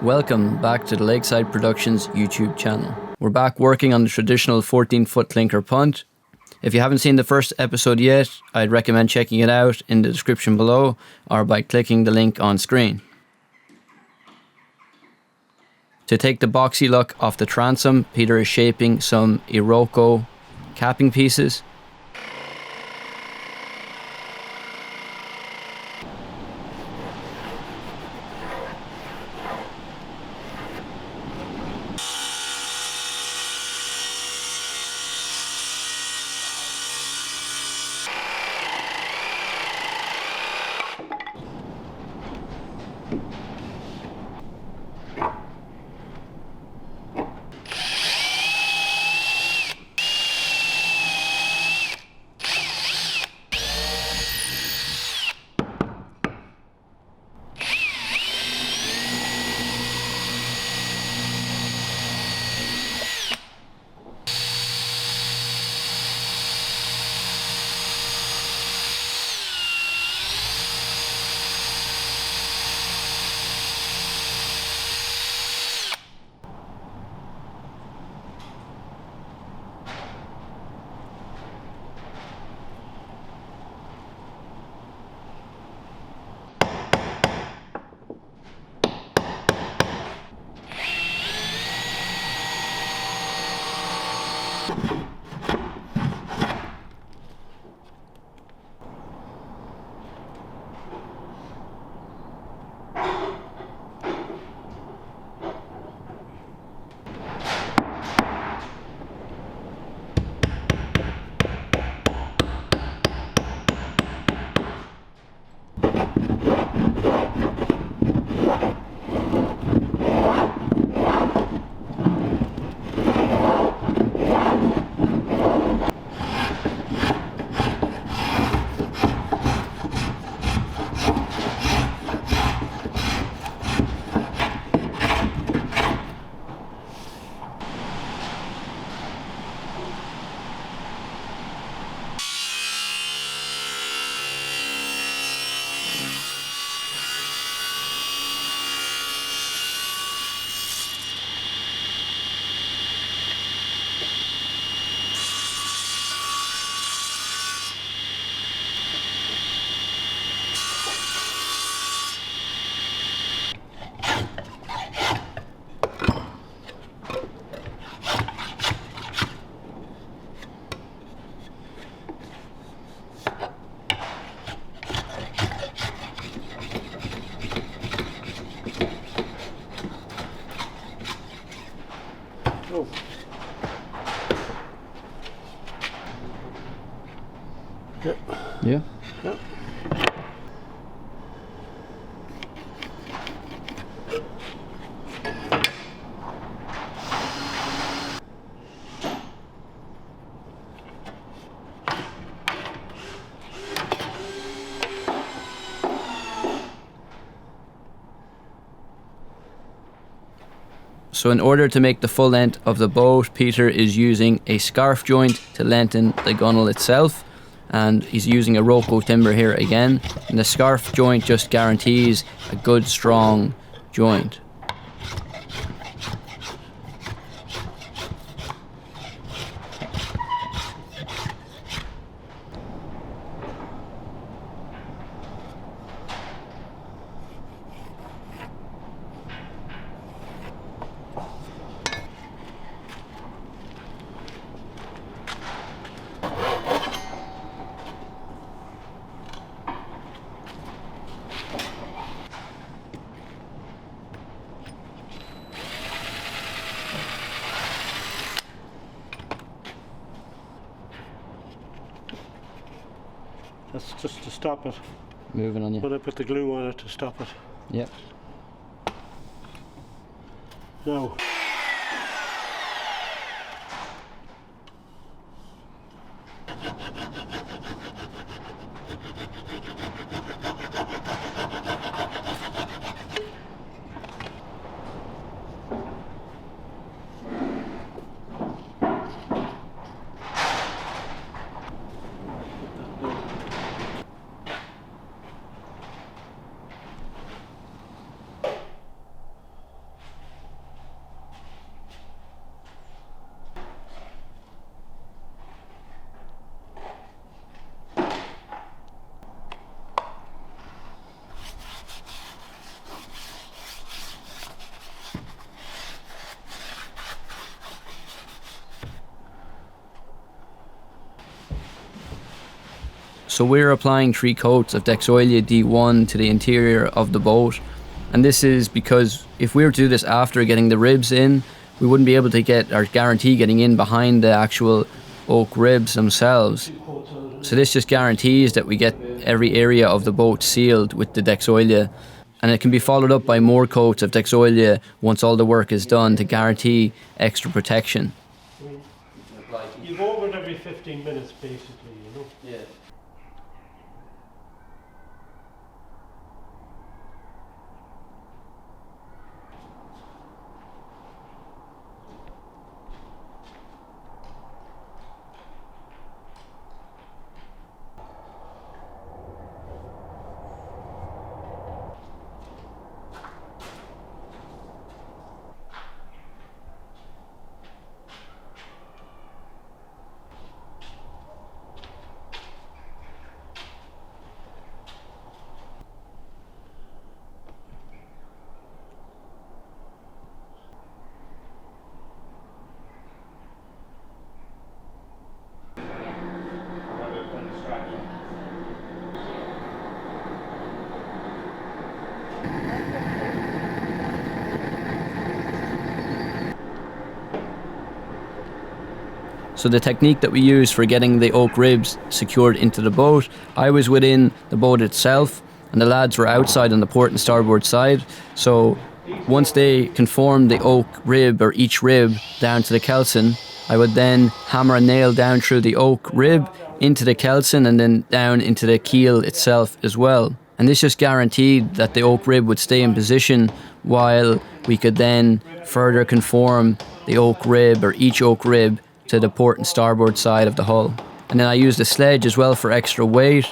Welcome back to the Lakeside Productions YouTube channel. We're back working on the traditional 14-foot clinker punt. If you haven't seen the first episode yet, I'd recommend checking it out in the description below or by clicking the link on screen. To take the boxy look off the transom, Peter is shaping some Iroko capping pieces. Oh. Yep. Yeah. Yep. So in order to make the full length of the boat, Peter is using a scarf joint to lengthen the gunwale itself, and he's using a Iroko timber here again, and the scarf joint just guarantees a good strong joint. That's just to stop it. Moving on you. But I put the glue on it to stop it. Yep. Now. So we're applying 3 coats of Deks Olje D1 to the interior of the boat. And this is because if we were to do this after getting the ribs in, we wouldn't be able to get or guarantee getting in behind the actual oak ribs themselves. So this just guarantees that we get every area of the boat sealed with the Deks Olje. And it can be followed up by more coats of Deks Olje once all the work is done to guarantee extra protection. You go over it every 15 minutes basically, you know? Yeah. So the technique that we use for getting the oak ribs secured into the boat, I was within the boat itself and the lads were outside on the port and starboard side. So once they conformed the oak rib or each rib down to the kelson, I would then hammer a nail down through the oak rib into the kelson and then down into the keel itself as well. And this just guaranteed that the oak rib would stay in position while we could then further conform the oak rib or each oak rib to the port and starboard side of the hull. And then I used a sledge as well for extra weight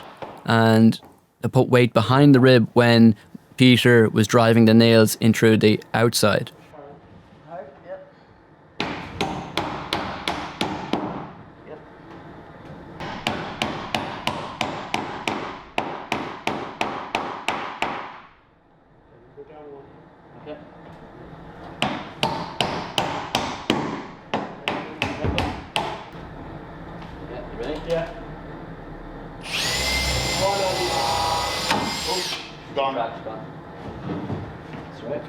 and to put weight behind the rib when Peter was driving the nails in through the outside. Yeah. Gone. That's right.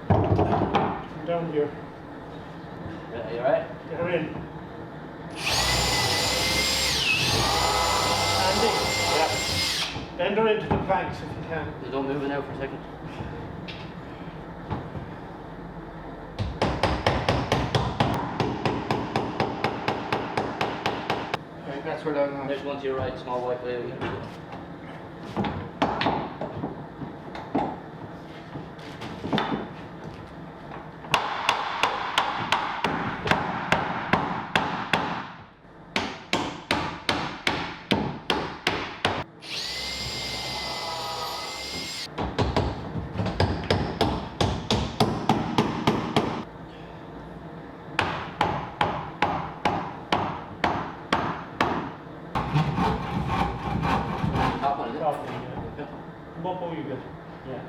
Come down here. Are you alright? Get her in. Andy. Yeah. Bend her into the planks if you can. Don't move it now for a second. That's where that. There's one to your right, small white whale. Come up over you get. Yeah.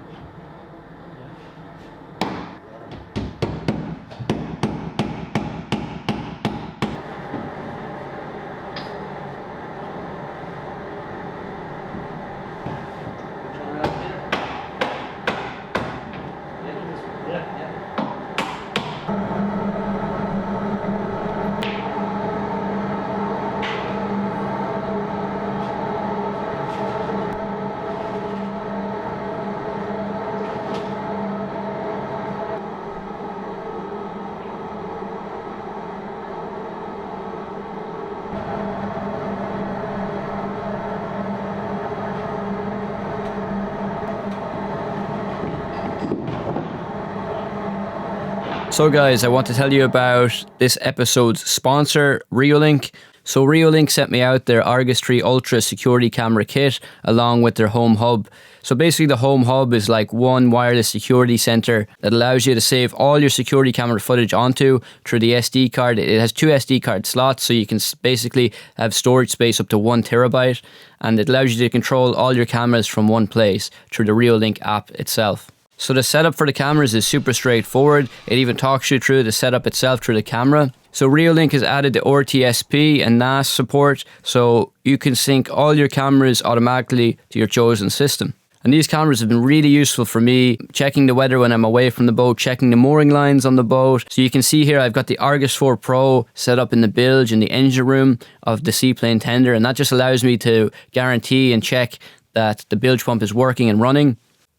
So guys, I want to tell you about this episode's sponsor, Reolink. So Reolink sent me out their Argus 3 Ultra security camera kit along with their Home Hub. So basically the Home Hub is like one wireless security center that allows you to save all your security camera footage onto through the SD card. It has 2 SD card slots, so you can basically have storage space up to 1 terabyte, and it allows you to control all your cameras from one place through the Reolink app itself. So the setup for the cameras is super straightforward. It even talks you through the setup itself through the camera. So Reolink has added the RTSP and NAS support, so you can sync all your cameras automatically to your chosen system. And these cameras have been really useful for me, checking the weather when I'm away from the boat, checking the mooring lines on the boat. So you can see here I've got the Argus 4 Pro set up in the bilge in the engine room of the seaplane tender, and that just allows me to guarantee and check that the bilge pump is working and running.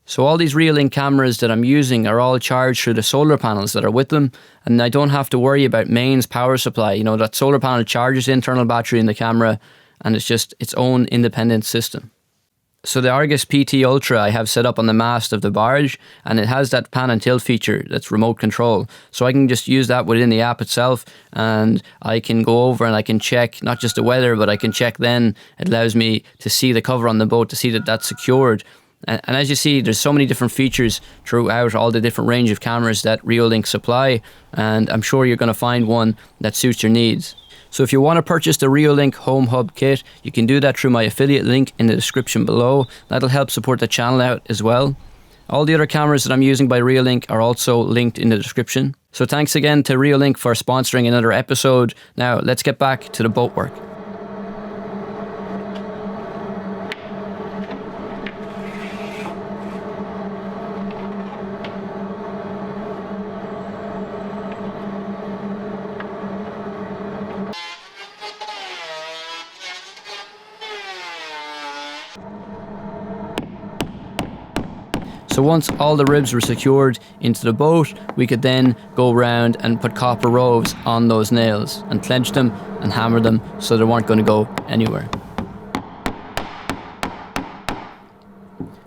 So all these Reolink cameras that I'm using are all charged through the solar panels that are with them, and I don't have to worry about mains power supply. You know, that solar panel charges the internal battery in the camera, and it's just its own independent system. So the Argus PT Ultra I have set up on the mast of the barge, and it has that pan and tilt feature that's remote control. So I can just use that within the app itself, and I can go over and I can check not just the weather, but I can check then. It allows me to see the cover on the boat, to see that that's secured. And as you see, there's so many different features throughout all the different range of cameras that Reolink supply, and I'm sure you're going to find one that suits your needs. So if you want to purchase the Reolink Home Hub kit, you can do that through my affiliate link in the description below. That'll help support the channel out as well. All the other cameras that I'm using by Reolink are also linked in the description. So thanks again to Reolink for sponsoring another episode. Now let's get back to the boat work. So once all the ribs were secured into the boat, we could then go around and put copper rows on those nails and clench them and hammer them so they weren't going to go anywhere.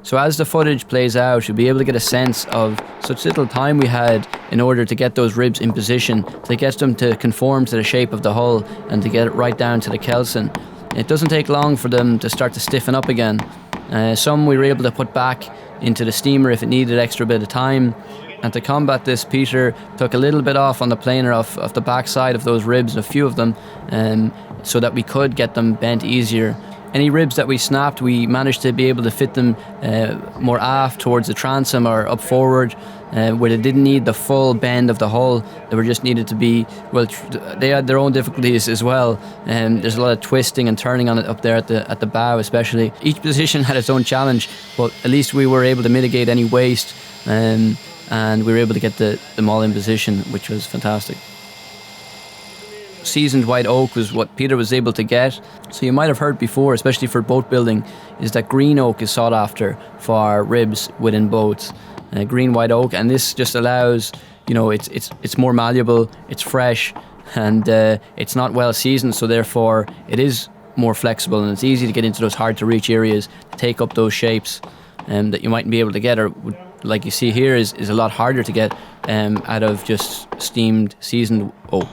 So as the footage plays out, you'll be able to get a sense of such little time we had in order to get those ribs in position, to get them to conform to the shape of the hull and to get it right down to the kelson. It doesn't take long for them to start to stiffen up again. Some we were able to put back into the steamer if it needed extra bit of time. And to combat this, Peter took a little bit off on the planer of the back side of those ribs, a few of them, so that we could get them bent easier. Any ribs that we snapped, we managed to be able to fit them more aft towards the transom or up forward, where they didn't need the full bend of the hull. They were just needed to be, well, they had their own difficulties as well. There's a lot of twisting and turning on it up there at the bow especially. Each position had its own challenge, but at least we were able to mitigate any waste, and we were able to get them all in position, which was fantastic. Seasoned white oak was what Peter was able to get. So you might have heard before, especially for boat building, is that green oak is sought after for ribs within boats. Green white oak, and this just allows, you know, it's more malleable, it's fresh, and it's not well seasoned, so therefore it is more flexible and it's easy to get into those hard to reach areas, to take up those shapes that you mightn't be able to get, or like you see here is a lot harder to get out of just steamed seasoned oak.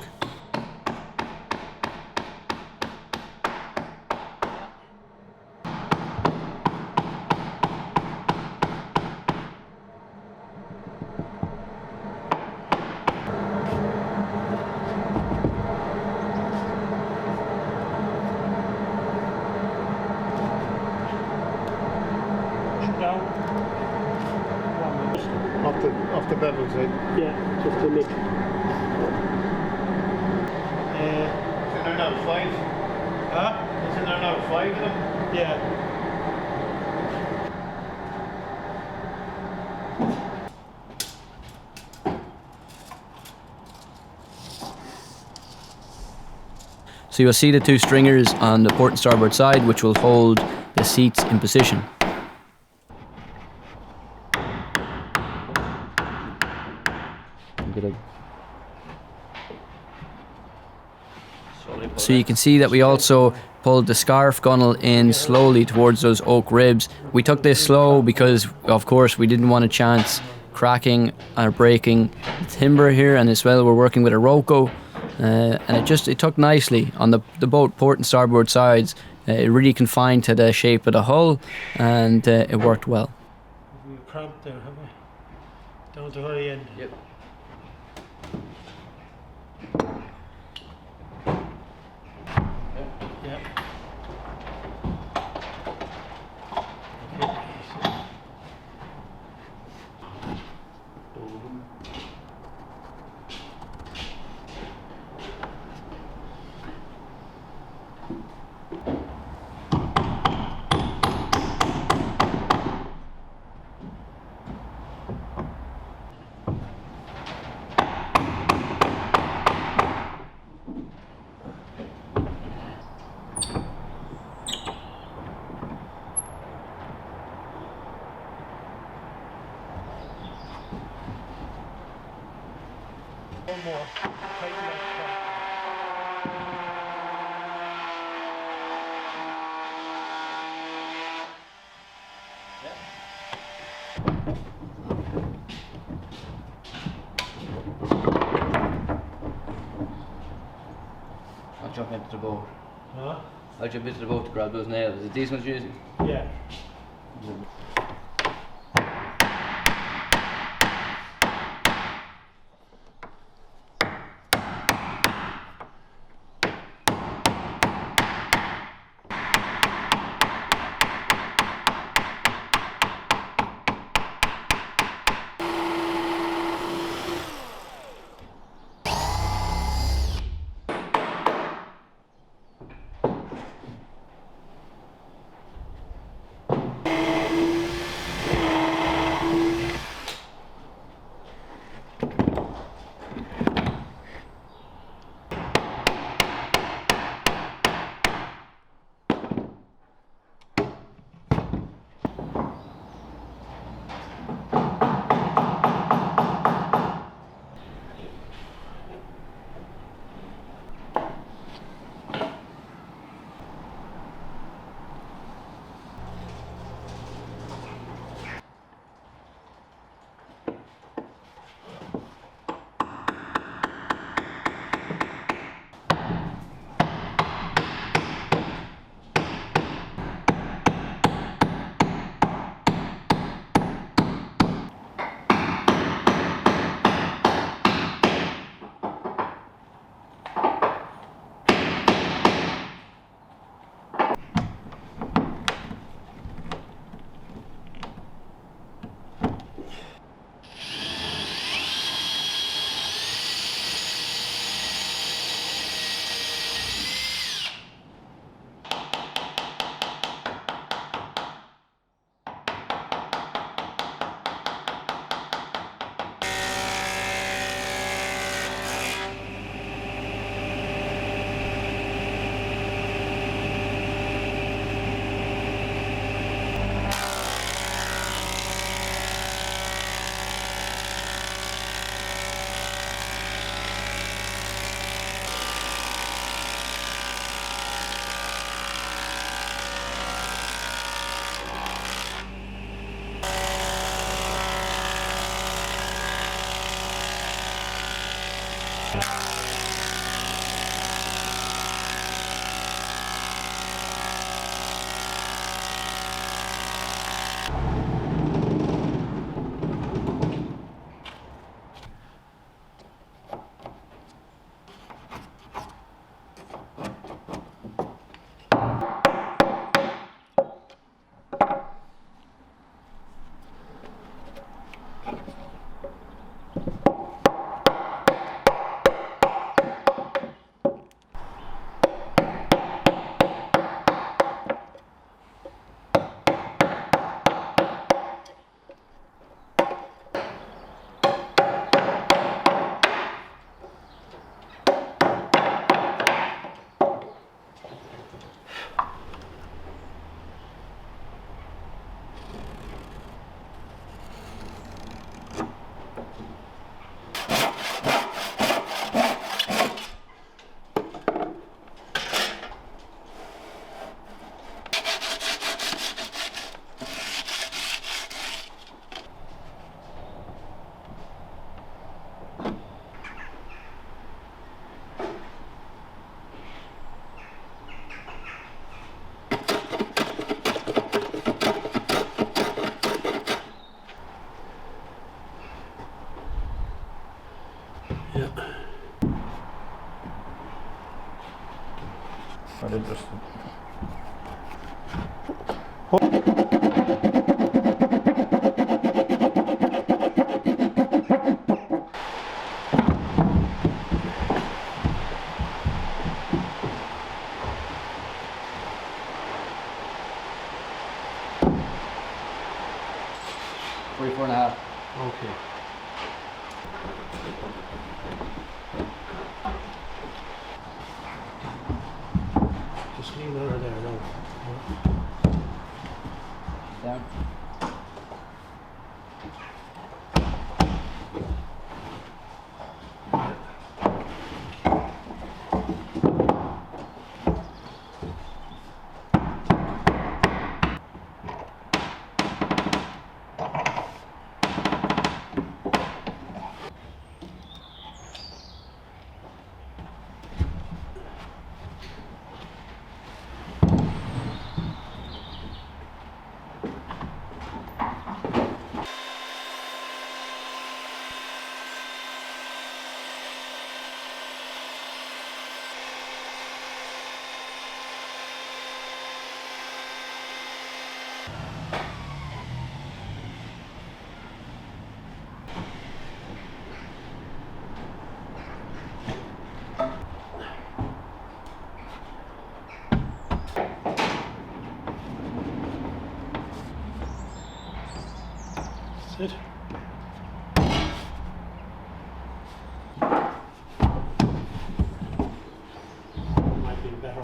Off the bevel side. Yeah, just a nick. Isn't there now 5? Huh? Isn't there now 5 of them? Yeah. So you'll see the two stringers on the port and starboard side, which will hold the seats in position. So you can see that we also pulled the scarf gunnel in slowly towards those oak ribs. We took this slow because, of course, we didn't want a chance cracking or breaking the timber here, and as well we're working with Iroko, and it took nicely on the boat port and starboard sides. It really confined to the shape of the hull, and it worked well. We cramped there, have we? Down to the very end. Yep. Yeah. One more. Tighten that strap. I'll jump into the boat. Huh? I'll jump into the boat to grab those nails. Is it these ones you're using? Yeah. Not interested. Four and a half. Okay. Just leave it there now. Down. That's it. Might be better.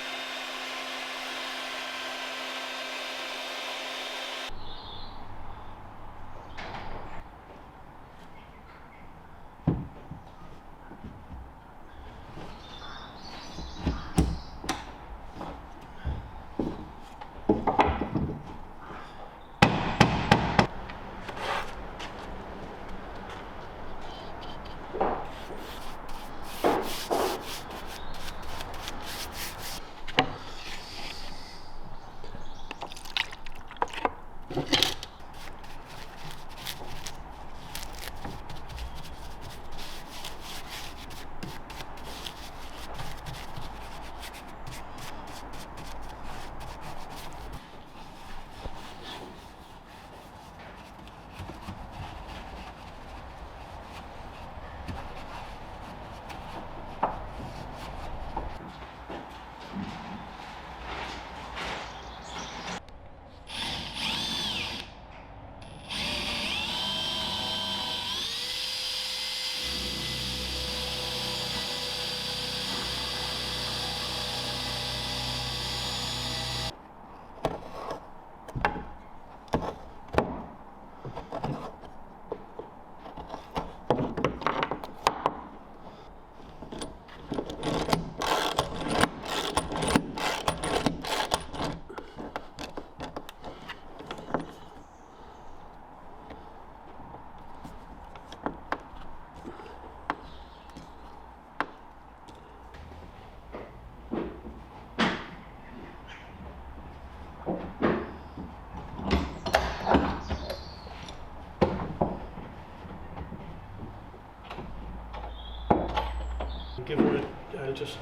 Give her a, I'll just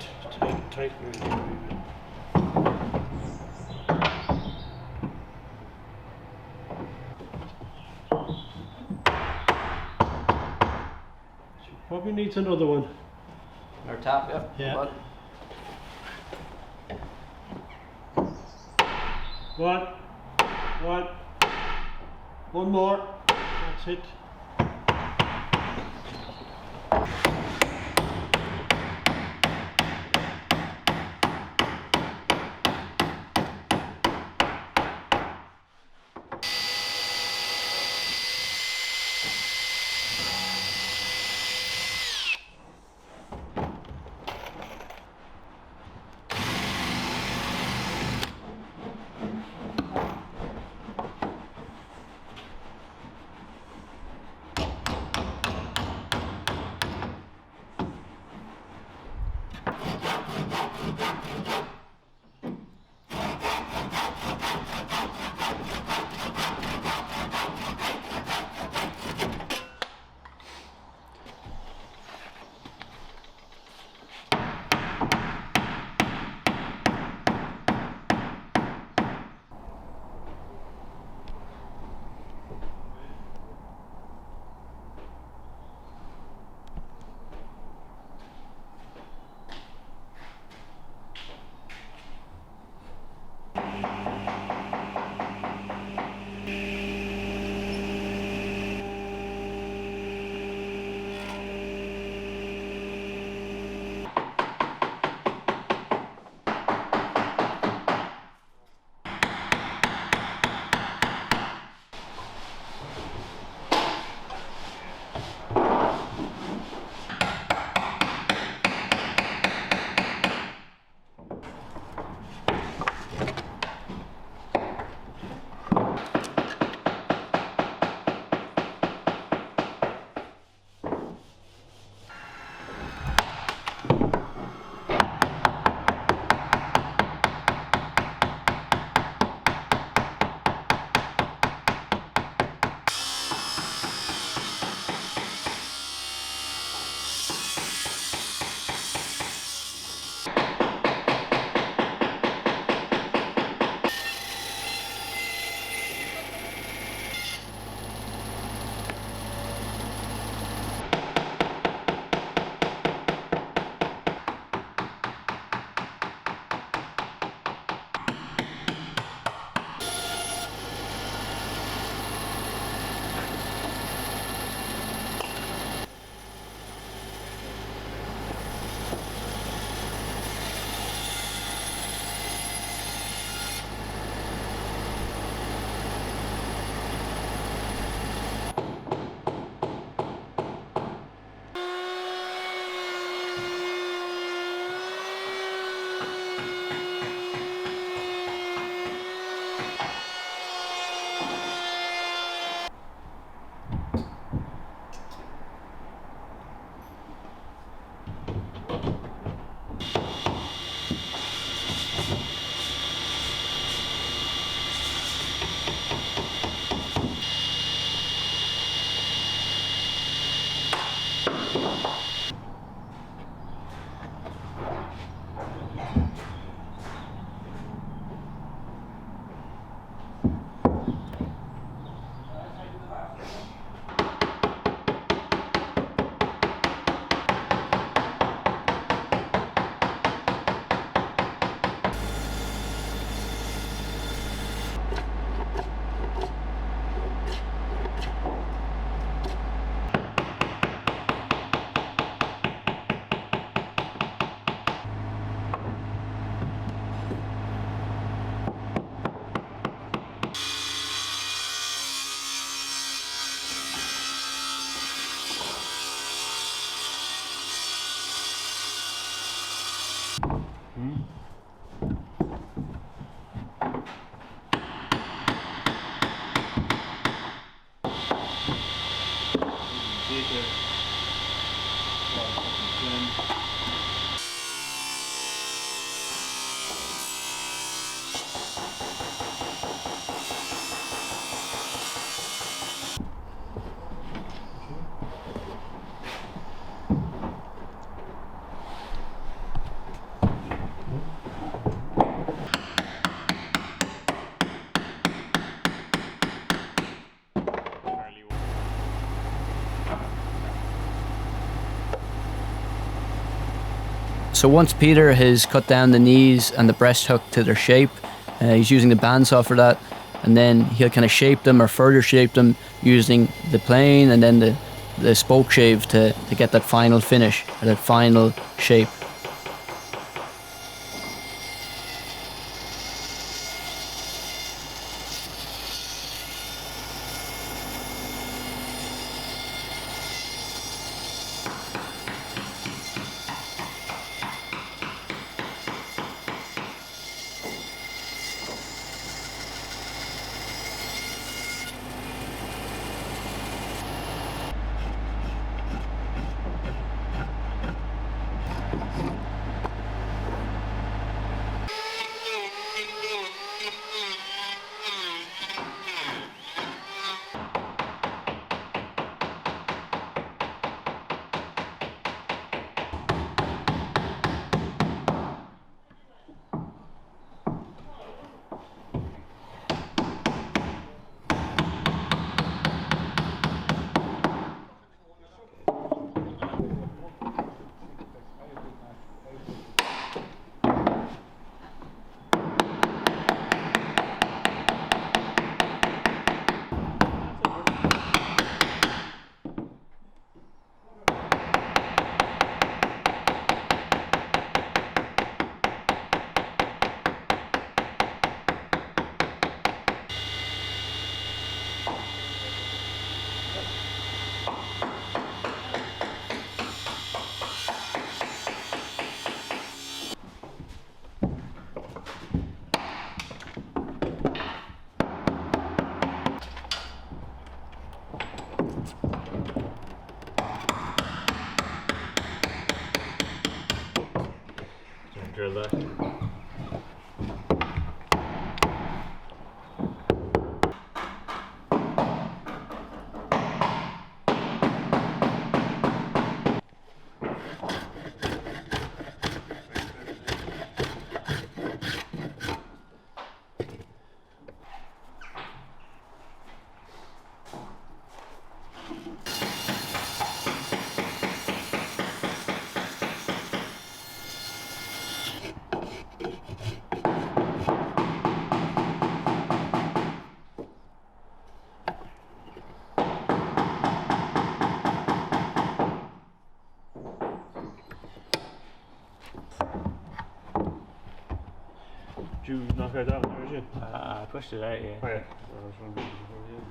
tighten her a wee bit. She probably needs another one. Our tap, yep. Yeah. But One more. That's it. So once Peter has cut down the knees and the breast hook to their shape, he's using the bandsaw for that, and then he'll kind of shape them or further shape them using the plane and then the spoke shave to get that final finish or that final shape. Drill that. Did you knock out that one, or did you? I pushed it out, yeah. Oh, yeah. I was wondering before you.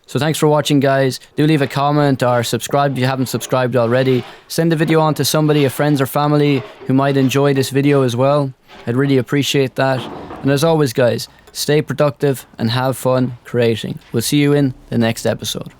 So thanks for watching, guys. Do leave a comment or subscribe if you haven't subscribed already. Send the video on to somebody, a friends or family who might enjoy this video as well. I'd really appreciate that. And as always, guys, stay productive and have fun creating. We'll see you in the next episode.